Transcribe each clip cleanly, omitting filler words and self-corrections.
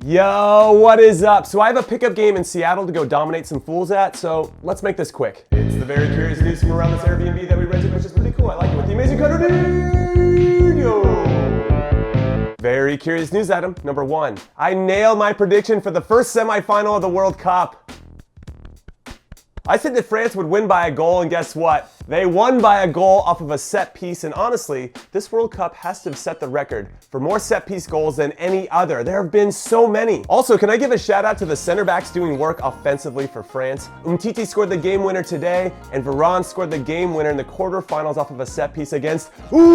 Yo, what is up? So I have a pickup game in Seattle to go dominate some fools at, so let's make this quick. It's the very curious news from around this Airbnb that we rented, which is really cool. I like it with the amazing Conrad. Very curious news item number 1. I nailed my prediction for the first semifinal of the World Cup. I said that France would win by a goal, and guess what? They won by a goal off of a set piece, and honestly, this World Cup has to have set the record for more set piece goals than any other. There have been so many. Also, can I give a shout out to the center backs doing work offensively for France? Umtiti scored the game winner today, and Varane scored the game winner in the quarterfinals off of a set piece against Uruguay.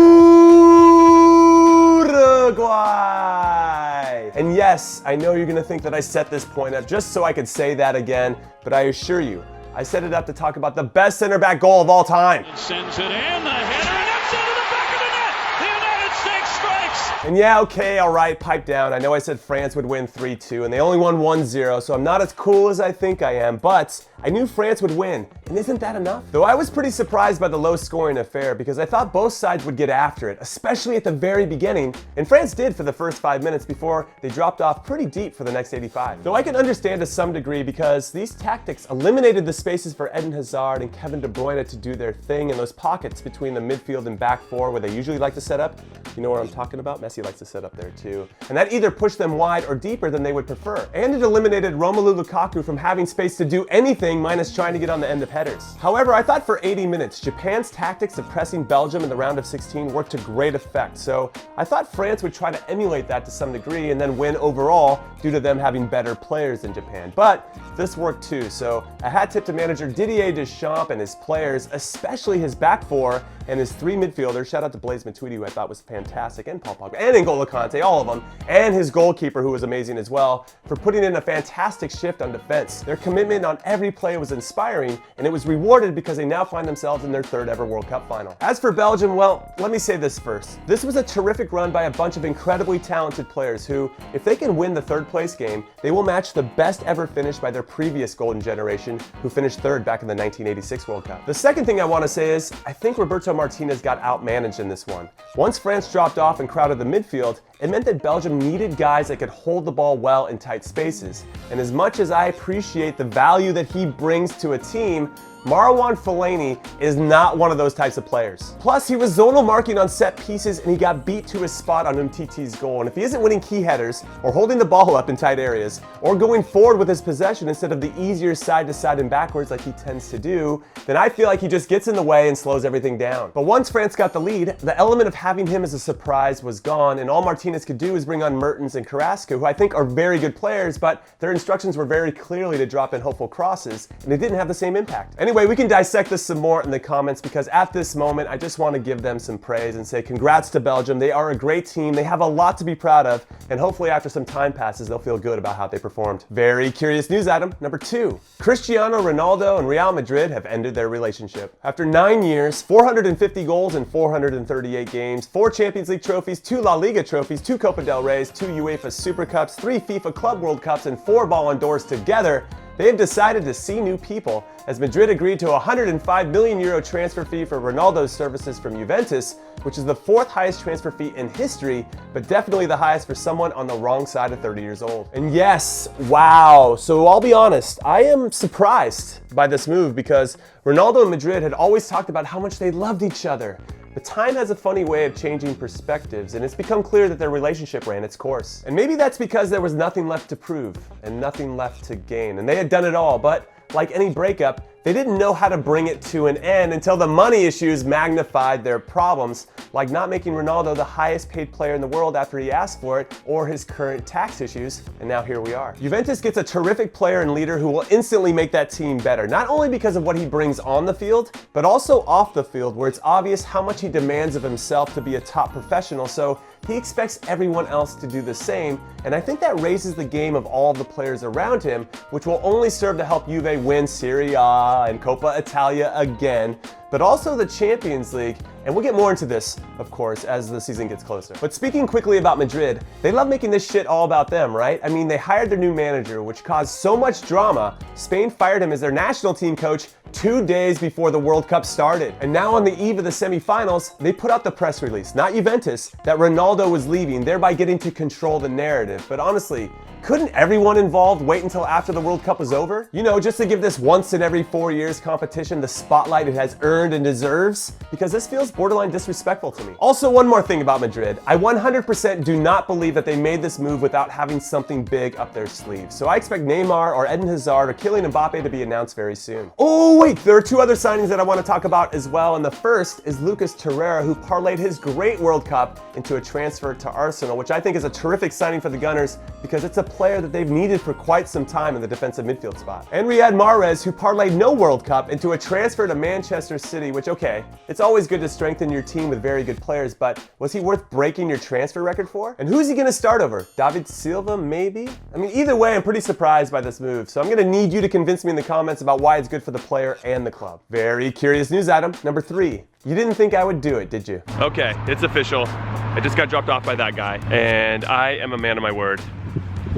And yes, I know you're gonna think that I set this point up just so I could say that again, but I assure you, I set it up to talk about the best center back goal of all time. It sends it in, the header, and that's into the back of the net. The United States strikes. And yeah, okay, all right, pipe down. I know I said France would win 3-2, and they only won 1-0, so I'm not as cool as I think I am, but I knew France would win, and isn't that enough? Though I was pretty surprised by the low-scoring affair because I thought both sides would get after it, especially at the very beginning, and France did for the first 5 minutes before they dropped off pretty deep for the next 85. Though I can understand to some degree because these tactics eliminated the spaces for Eden Hazard and Kevin De Bruyne to do their thing in those pockets between the midfield and back four where they usually like to set up. You know what I'm talking about? Messi likes to set up there too. And that either pushed them wide or deeper than they would prefer. And it eliminated Romelu Lukaku from having space to do anything minus trying to get on the end of headers. However, I thought for 80 minutes, Japan's tactics of pressing Belgium in the round of 16 worked to great effect. So I thought France would try to emulate that to some degree and then win overall due to them having better players than Japan. But this worked too. So a hat tip to manager Didier Deschamps and his players, especially his back four and his 3 midfielders. Shout out to Blaise Matuidi, who I thought was fantastic, and Paul Pogba, and N'Golo Kante, all of them, and his goalkeeper, who was amazing as well, for putting in a fantastic shift on defense. Their commitment on every play was inspiring, and it was rewarded because they now find themselves in their 3rd ever World Cup final. As for Belgium, well, let me say this first. This was a terrific run by a bunch of incredibly talented players who, if they can win the 3rd place game, they will match the best ever finish by their previous golden generation, who finished 3rd back in the 1986 World Cup. The second thing I want to say is, I think Roberto Martinez got outmanaged in this one. Once France dropped off and crowded the midfield, it meant that Belgium needed guys that could hold the ball well in tight spaces. And as much as I appreciate the value that he brings to a team, Marouane Fellaini is not one of those types of players. Plus, he was zonal marking on set pieces and he got beat to his spot on Umtiti's goal. And if he isn't winning key headers, or holding the ball up in tight areas, or going forward with his possession instead of the easier side to side and backwards like he tends to do, then I feel like he just gets in the way and slows everything down. But once France got the lead, the element of having him as a surprise was gone, and all Martinez could do is bring on Mertens and Carrasco, who I think are very good players, but their instructions were very clearly to drop in hopeful crosses, and it didn't have the same impact. Anyway, we can dissect this some more in the comments because at this moment, I just want to give them some praise and say congrats to Belgium. They are a great team. They have a lot to be proud of, and hopefully after some time passes, they'll feel good about how they performed. Very curious news item number 2. Cristiano Ronaldo and Real Madrid have ended their relationship. After 9 years, 450 goals in 438 games, 4 Champions League trophies, 2 La Liga trophies, 2 Copa del Reys, 2 UEFA Super Cups, 3 FIFA Club World Cups, and 4 Ballon d'Ors together, they have decided to see new people as Madrid agreed to a €105 million transfer fee for Ronaldo's services from Juventus, which is the 4th highest transfer fee in history, but definitely the highest for someone on the wrong side of 30 years old. And yes, wow. So I'll be honest, I am surprised by this move because Ronaldo and Madrid had always talked about how much they loved each other. But time has a funny way of changing perspectives, and it's become clear that their relationship ran its course. And maybe that's because there was nothing left to prove and nothing left to gain. And they had done it all, but like any breakup, they didn't know how to bring it to an end until the money issues magnified their problems, like not making Ronaldo the highest paid player in the world after he asked for it, or his current tax issues, and now here we are. Juventus gets a terrific player and leader who will instantly make that team better, not only because of what he brings on the field, but also off the field, where it's obvious how much he demands of himself to be a top professional, so he expects everyone else to do the same, and I think that raises the game of all the players around him, which will only serve to help Juve win Serie A and Coppa Italia again, but also the Champions League, and we'll get more into this, of course, as the season gets closer. But speaking quickly about Madrid, they love making this shit all about them, right? I mean, they hired their new manager, which caused so much drama, Spain fired him as their national team coach 2 days before the World Cup started. And now on the eve of the semifinals, they put out the press release, not Juventus, that Ronaldo was leaving, thereby getting to control the narrative. But honestly, couldn't everyone involved wait until after the World Cup was over? You know, just to give this once in every 4 years competition the spotlight it has earned and deserves? Because this feels borderline disrespectful to me. Also, one more thing about Madrid. I 100% do not believe that they made this move without having something big up their sleeve. So I expect Neymar or Eden Hazard or Kylian Mbappe to be announced very soon. Oh wait, there are 2 other signings that I want to talk about as well, and the first is Lucas Torreira, who parlayed his great World Cup into a transfer to Arsenal, which I think is a terrific signing for the Gunners because it's a player that they've needed for quite some time in the defensive midfield spot. And Riyad Mahrez, who parlayed no World Cup into a transfer to Manchester City, which, okay, it's always good to strengthen your team with very good players, but was he worth breaking your transfer record for? And who's he going to start over? David Silva, maybe? I mean, either way, I'm pretty surprised by this move, so I'm going to need you to convince me in the comments about why it's good for the player and the club. Very curious news item number 3. You didn't think I would do it, did you? Okay, it's official. I just got dropped off by that guy, and I am a man of my word.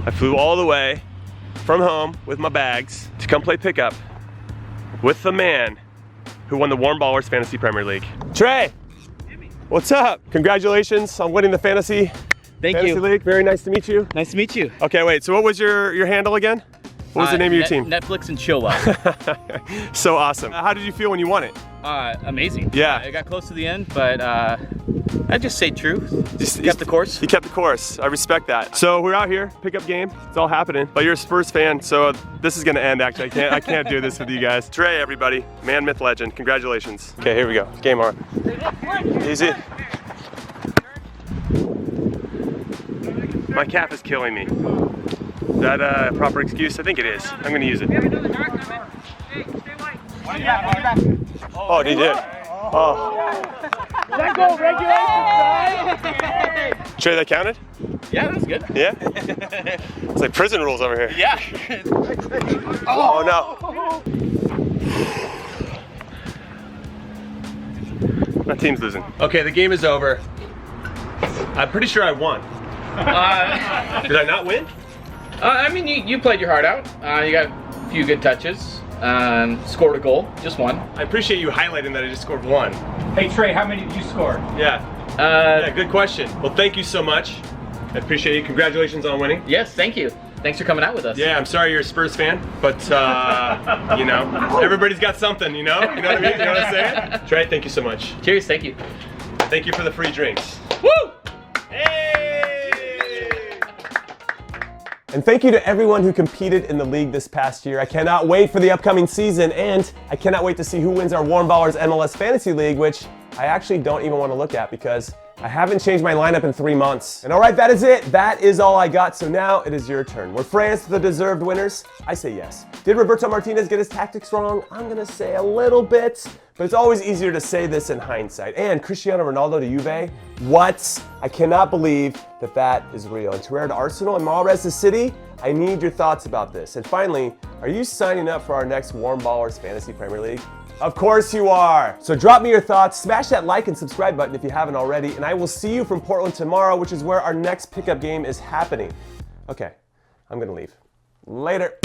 I flew all the way from home with my bags to come play pickup with the man who won the Warm Ballers Fantasy Premier League. Trey, what's up? Congratulations on winning the Fantasy League. Very nice to meet you. Nice to meet you. Okay, wait, so what was your handle again? What was the name of your team? Netflix and chill out. So awesome. How did you feel when you won it? Amazing. Yeah. I got close to the end, but I just stayed true. Just kept the course. You kept the course. I respect that. So we're out here, pickup game. It's all happening. But you're a Spurs fan, so this is gonna end. Actually, I can't do this with you guys. Trey, everybody, man, myth, legend. Congratulations. Okay, here we go. Game on. Easy. My calf is killing me. Is that a proper excuse? I think it is. I'm gonna use it. Oh, he did. Oh. That goal regulation. Trey, that counted? Yeah, that was good. Yeah? It's like prison rules over here. Yeah. Oh no. My team's losing. Okay, the game is over. I'm pretty sure I won. Did I not win? I mean, you played your heart out. You got a few good touches. Scored a goal, just one. I appreciate you highlighting that I just scored 1. Hey Trey, how many did you score? Yeah. Yeah, good question. Well, thank you so much. I appreciate you. Congratulations on winning. Yes, thank you. Thanks for coming out with us. Yeah, I'm sorry you're a Spurs fan, but you know, everybody's got something, you know? You know what I mean? You know what I'm saying? Trey, thank you so much. Cheers, thank you. Thank you for the free drinks. Woo! Hey! And thank you to everyone who competed in the league this past year. I cannot wait for the upcoming season, and I cannot wait to see who wins our Warm Ballers MLS Fantasy League, which I actually don't even want to look at because I haven't changed my lineup in 3 months. And all right, that is it. That is all I got. So now it is your turn. Were France the deserved winners? I say yes. Did Roberto Martinez get his tactics wrong? I'm going to say a little bit, but it's always easier to say this in hindsight. And Cristiano Ronaldo to Juve? What? I cannot believe that that is real. And Torreira to Arsenal and Mahrez to City? I need your thoughts about this. And finally, are you signing up for our next Warm Ballers Fantasy Premier League? Of course you are. So drop me your thoughts, smash that like and subscribe button if you haven't already, and I will see you from Portland tomorrow, which is where our next pickup game is happening. Okay, I'm gonna leave. Later.